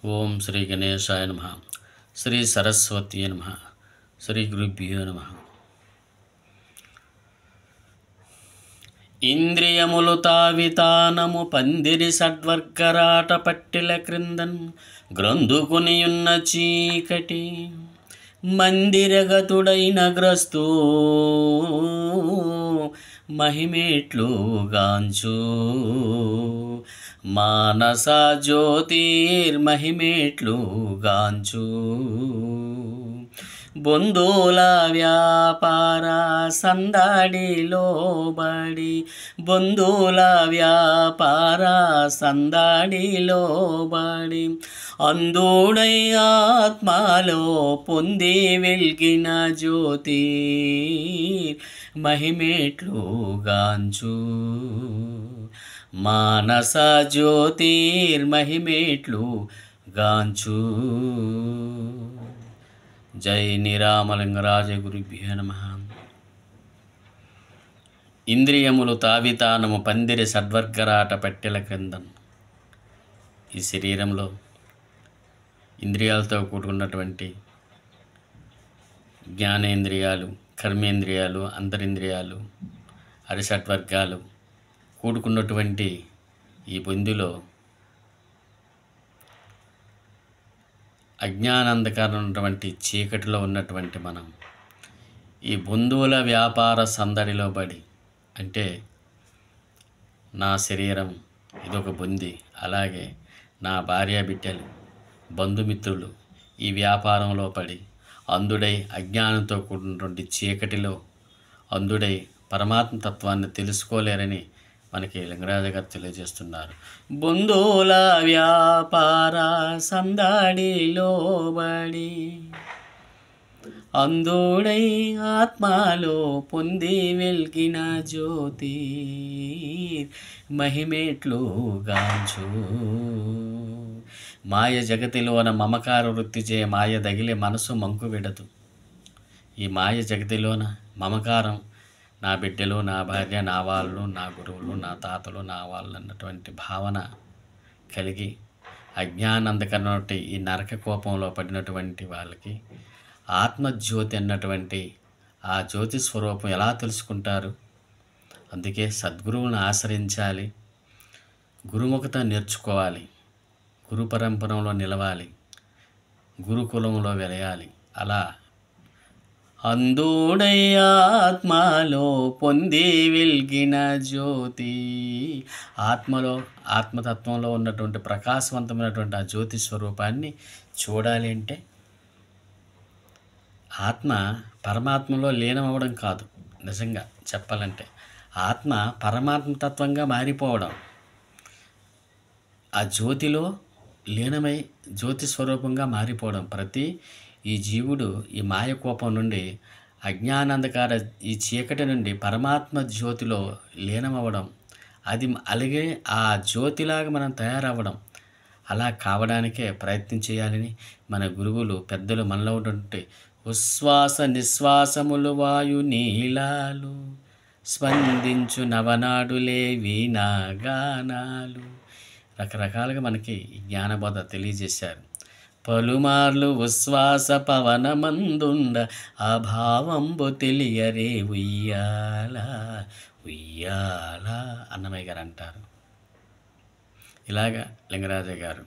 ఓం శ్రీ గణేశాయ నమః. శ్రీ సరస్వతీ నమః. శ్రీ గురుభ్యో నమః. ఇంద్రియములు తావితానము పందిరి షడ్వర్గరాట పట్టిల క్రిందన్ గ్రంథుకునియున్న చీకటి మందిరగతుడైన గ్రస్తు మహిమేట్లు గాంచు మానస జ్యోతిర్మహిమేట్లు గాంచు బొందోల వ్యాపార సందడిలో బడి బొందోల వ్యాపార సందడిలో బడి అందుడై ఆత్మలో పొంది వెల్గిన జ్యోతి మహిమేట్లు గాంచు మానస జ్యోతిర్మహిమేట్లు గాంచు. జై నిరామలింగరాజ గురుభ్యో నమః. ఇంద్రియములు తావితానము పందిరి షడ్వర్గరాట పట్టెల క్రిందం. ఈ శరీరంలో ఇంద్రియాలతో కూడుకున్నటువంటి జ్ఞానేంద్రియాలు, కర్మేంద్రియాలు, అంతరింద్రియాలు, అరిషడ్వర్గాలు కూడుకున్నటువంటి ఈ బొందిలో అజ్ఞానాంధకారం ఉన్నటువంటి చీకటిలో ఉన్నటువంటి మనం ఈ బొందువుల వ్యాపార సందడిలో పడి, అంటే నా శరీరం ఇదొక బొంది, అలాగే నా భార్య బిడ్డలు, బంధుమిత్రులు ఈ వ్యాపారంలో పడి అందుడై అజ్ఞానంతో కూడినటువంటి చీకటిలో అందుడై పరమాత్మ తత్వాన్ని తెలుసుకోలేరని మనకి లింగరాజ గారు తెలియజేస్తున్నారు. బొందోల వ్యాపార సందడిలో బడి అందుడై ఆత్మలో పొంది వెల్గిన జ్యోతి మహిమేట్లు గాంచు. మాయ జగతిలోన మమకార వృత్తి చే మాయ దగిలే మనసు మంకు విడదు. ఈ మాయ జగతిలోన మమకారం, నా బిడ్డలు, నా భార్య, నా వాళ్ళు, నా గురువులు, నా తాతలు, నా వాళ్ళు అన్నటువంటి భావన కలిగి అజ్ఞానందకరటువంటి ఈ నరక కోపంలో పడినటువంటి వాళ్ళకి ఆత్మజ్యోతి అన్నటువంటి ఆ జ్యోతి స్వరూపం ఎలా తెలుసుకుంటారు? అందుకే సద్గురువులను ఆశ్రయించాలి, గురుముఖత నేర్చుకోవాలి, గురు పరంపరలో నిలవాలి, గురుకులంలో వెలయాలి. అలా అందుడై ఆత్మలో పొంది వెల్గిన జ్యోతి, ఆత్మలో ఆత్మతత్వంలో ఉన్నటువంటి ప్రకాశవంతమైనటువంటి ఆ జ్యోతి స్వరూపాన్ని చూడాలి. అంటే ఆత్మ పరమాత్మలో లీనమవ్వడం కాదు, నిజంగా చెప్పాలంటే ఆత్మ పరమాత్మతత్వంగా మారిపోవడం, ఆ జ్యోతిలో లీనమై జ్యోతి స్వరూపంగా మారిపోవడం. ప్రతి ఈ జీవుడు ఈ మాయకోపం నుండి, అజ్ఞానాంధకార ఈ చీకటి నుండి పరమాత్మ జ్యోతిలో లీనమవ్వడం, అది అలాగే ఆ జ్యోతిలాగా మనం తయారవ్వడం. అలా కావడానికే ప్రయత్నం చేయాలని మన గురువులు పెద్దలు మనలో ఉన్నటువంటి ఉశ్వాస నిశ్వాసములు వాయు నీలాలు స్పందించు నవనాడులే వీణాగానాలు రకరకాలుగా మనకి జ్ఞానబోధ తెలియజేశారు. పలుమార్లు ఉశ్వాస పవనమందుండ అభావంబు తెలియరే ఉయ్యాల ఉయ్యాల అన్నమయ్య గారు అంటారు. ఇలాగా లింగరాజ గారు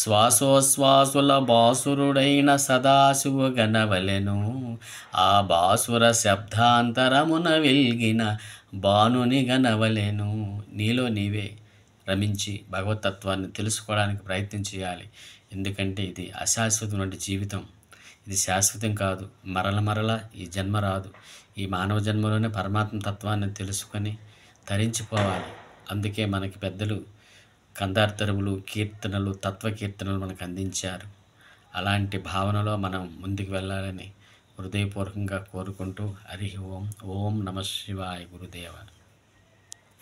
శ్వాసోశ్వాసుల బాసురుడైన సదాశివు గనవలెను, ఆ బాసుర శబ్దాంతరమున వెల్గిన బాణుని గనవలెను. నీలో నీవే రమించి భగవతత్వాన్ని తెలుసుకోవడానికి ప్రయత్నం చేయాలి. ఎందుకంటే ఇది అశాశ్వతమైన జీవితం, ఇది శాశ్వతం కాదు. మరల ఈ జన్మ రాదు. ఈ మానవ జన్మలోనే పరమాత్మ తత్వాన్ని తెలుసుకొని తరించిపోవాలి. అందుకే మనకి పెద్దలు కందార్థరువులు, కీర్తనలు, తత్వకీర్తనలు మనకు అందించారు. అలాంటి భావనలో మనం ముందుకు వెళ్ళాలని హృదయపూర్వకంగా కోరుకుంటూ హరి ఓం. ఓం నమః శివాయ. గురుదేవ.